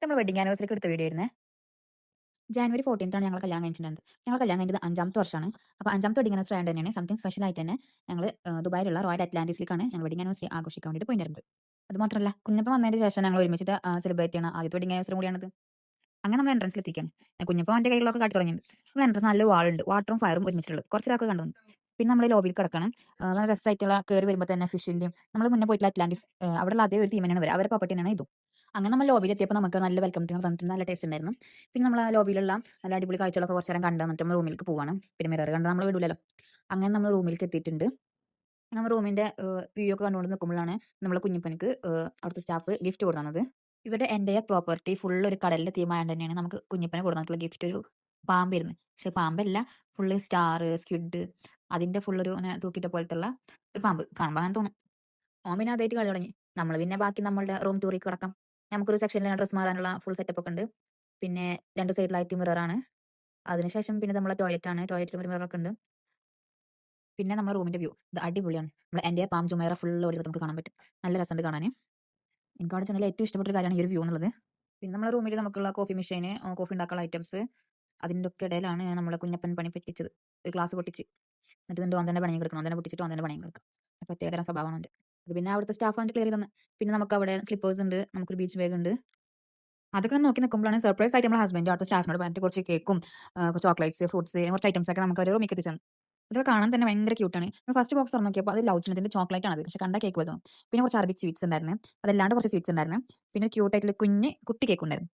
നമ്മൾ വെഡിങ് ആനിവേഴ്സറിക്ക് എടുത്ത വീഡിയോ ആയിരുന്നേ. ജാനുവരി 14 ഞങ്ങൾ കല്യാണം കഴിച്ചിട്ടുണ്ടായിരുന്നത്. ഞങ്ങൾ കല്യാണം കഴിഞ്ഞത് 5ാമത്തെ വർഷമാണ്. അപ്പോൾ 5ാമത്തെ വെഡിങ് ആനിവേഴ്സറി ആയതുകൊണ്ട് തന്നെയാണ് സംതിങ് സ്പെഷ്യൽ ആയിട്ട് തന്നെ ഞങ്ങൾ ദുബായിലുള്ള റോയൽ അറ്റ്ലാന്റിസിലേക്കാണ് ഞങ്ങൾ വെഡിങ് ആനിവേഴ്സറി ആഘോഷിക്കാൻ വേണ്ടിയിട്ട് പോയിട്ടുണ്ടായിരുന്നത്. അത് മാത്രമല്ല കുഞ്ഞപ്പൻ വന്നതിന് ശേഷം ഞങ്ങൾ ഒരുമിച്ചിട്ട് സെലിബ്രേറ്റ് ചെയ്യണ ആദ്യത്തെ വെഡിങ് ആനിവേഴ്സറി കൂടിയാണത്. അങ്ങനെ നമ്മൾ എൻട്രൻസിൽ എത്തിക്കുകയാണ്. കുഞ്ഞപ്പൻ അവൻ്റെ കൈകളൊക്കെ കാട്ടി തുടങ്ങിയിട്ടുണ്ട്. നമ്മൾ എൻട്രൻസ് നല്ല വാളുണ്ട്, വാട്ടറും ഫയറും ഒരുമിച്ചിട്ടുള്ളത് കുറച്ചൊരാൾക്ക് കണ്ടു. പിന്നെ നമ്മൾ ലോബിയിൽ കിടക്കണം. നല്ല രസമായിട്ടുള്ള കയറി വരുമ്പോൾ തന്നെ ഫിഷിൻ്റെയും നമ്മൾ മുന്നേ പോയിട്ടുള്ള അറ്റ്ലാന്റിസ് അവിടെയുള്ള അതേ ഒരു തീം തന്നെയാണ് വരിക. അവരുടെ പ്രോപ്പർട്ടി തന്നെയാണ് ഇതും. അങ്ങനെ നമ്മൾ ലോബിയിൽ എത്തിയപ്പോൾ നമുക്ക് നല്ല വെൽക്കം ഡ്രിങ്ക് തന്നിട്ട് നല്ല ടേസ്റ്റ് ഉണ്ടായിരുന്നു. പിന്നെ നമ്മൾ ആ ലോബിയിലുള്ള നല്ല അടിപൊളി കാഴ്ചകളൊക്കെ കുറച്ച് നേരം കണ്ട് എന്നിട്ട് നമ്മൾ റൂമിലേക്ക് പോവാണ്. പിന്നെ മിറർ കണ്ട് നമ്മൾ വിടില്ലല്ലോ. അങ്ങനെ നമ്മൾ റൂമിലേക്ക് എത്തിയിട്ടുണ്ട്. നമ്മൾ റൂമിന്റെ വ്യൂ ഒക്കെ കണ്ടുകൊണ്ട് നിൽക്കുമ്പോഴാണ് നമ്മളെ കുഞ്ഞപ്പനക്ക് അവിടുത്തെ സ്റ്റാഫ് ഗിഫ്റ്റ് കൊടുത്തത്. ഇവരുടെ എൻ്റയർ പ്രോപ്പർട്ടി ഫുൾ ഒരു കടലിന്റെ തീമായത് തന്നെയാണ് നമുക്ക് കുഞ്ഞപ്പനെ കൊടുത്തിട്ടുള്ള ഗിഫ്റ്റ് ഒരു പാമ്പായിരുന്നു. പക്ഷെ പാമ്പല്ല, ഫുള്ള് സ്റ്റാർ, സ്ക്വിഡ് അതിന്റെ ഫുൾ ഒരു ഇങ്ങനെ തൂക്കിയിട്ട പോലത്തുള്ള ഒരു പാമ്പ് കാണുമ്പോൾ അങ്ങനെ തോന്നും. ഓൻ പിന്നെ അതായിട്ട് കളി തുടങ്ങി. നമ്മൾ പിന്നെ ബാക്കി നമ്മളുടെ റൂം ടൂറിൽ കിടക്കാം. നമുക്കൊരു സെക്ഷനിൽ ഡ്രസ്സ് മാറാനുള്ള ഫുൾ സെറ്റപ്പ് ഒക്കെ ഉണ്ട്. പിന്നെ 2 സൈഡിലായിട്ട് മിററാണ്. അതിനുശേഷം പിന്നെ നമ്മളെ ടോയ്ലറ്റ് ആണ്. ടോയ്ലറ്റിലും ഒരു മിററൊക്കെ ഉണ്ട്. പിന്നെ നമ്മുടെ റൂമിന്റെ വ്യൂ ഇത് അടിപൊളിയാണ്. നമ്മുടെ എൻ്റെ പാം ജുമൈറ ഫുൾ ഓടി നമുക്ക് കാണാൻ പറ്റും. നല്ല രസമുണ്ട് കാണാൻ. എനിക്ക് അവിടെ ചെന്നതിൽ ഏറ്റവും ഇഷ്ടപ്പെട്ട ഒരു കാര്യമാണ് ഈ ഒരു വ്യൂ എന്നുള്ളത്. പിന്നെ നമ്മുടെ റൂമിൽ നമുക്കുള്ള കോഫി മെഷീന്, കോഫി ഉണ്ടാക്കാനുള്ള ഐറ്റംസ് അതിൻ്റെ ഒക്കെ ഇടയിലാണ് നമ്മളെ കുഞ്ഞപ്പൻ പണി പറ്റിച്ചത്. ഒരു ഗ്ലാസ് പൊട്ടിച്ച്. എന്നിട്ട് ഇതിൻ്റെ ഓൻ തന്നെ പണി കൊടുക്കണം. ഓൻ തന്നെ പൊട്ടിച്ചിട്ട് ഓൻ തന്നെ പണി കൊടുക്കും. പ്രത്യേകതരം സ്വഭാവമാണ് ഓൻ്റെ. അത് പിന്നെ അവിടുത്തെ സ്റ്റാഫ് വന്നിട്ട് ക്ലിയർ ചെയ്ത് തന്ന്. പിന്നെ നമുക്ക് അവിടെ സ്ലിപ്പേഴ്സ് ഉണ്ട്. നമുക്കൊരു ബീച്ച് ബാഗ് ഉണ്ട്. അതൊക്കെ നോക്കി നിൽക്കുമ്പോഴാണ് സർപ്രൈസ് ആയിട്ട് നമ്മുടെ ഹസ്ബൻഡ് അവിടുത്തെ സ്റ്റാഫിനോട് പറഞ്ഞിട്ട് കുറച്ച് കേക്കും ചോക്ലേറ്റ്സ്, ഫ്രൂട്ട്സ് കുറച്ച് ഐറ്റംസ് ഒക്കെ നമുക്ക് ഒരു റൂമിലേക്ക് എത്തിച്ചു തന്നു. ഇതൊക്കെ കാണാൻ തന്നെ ഭയങ്കര ക്യൂട്ടാണ്. ഫസ്റ്റ് ബോക്സ് തുറന്ന് നോക്കിയപ്പോൾ അത് ലവ് ചിഹ്നത്തിന്റെ ചോക്ലേറ്റ് ആണത്. പക്ഷെ കണ്ടാ കേക്ക് പോലെ തോന്നും. പിന്നെ കുറച്ച് അറബിക് സ്വീറ്റ്സ് ഉണ്ടായിരുന്നു. അതല്ലാണ്ട് കുറച്ച് സ്വീറ്റ്സ് ഉണ്ടായിരുന്നു. പിന്നെ ക്യൂട്ട് ആയിട്ടുള്ള കുഞ്ഞ് കുട്ടി കേക്ക് ഉണ്ടായിരുന്നു.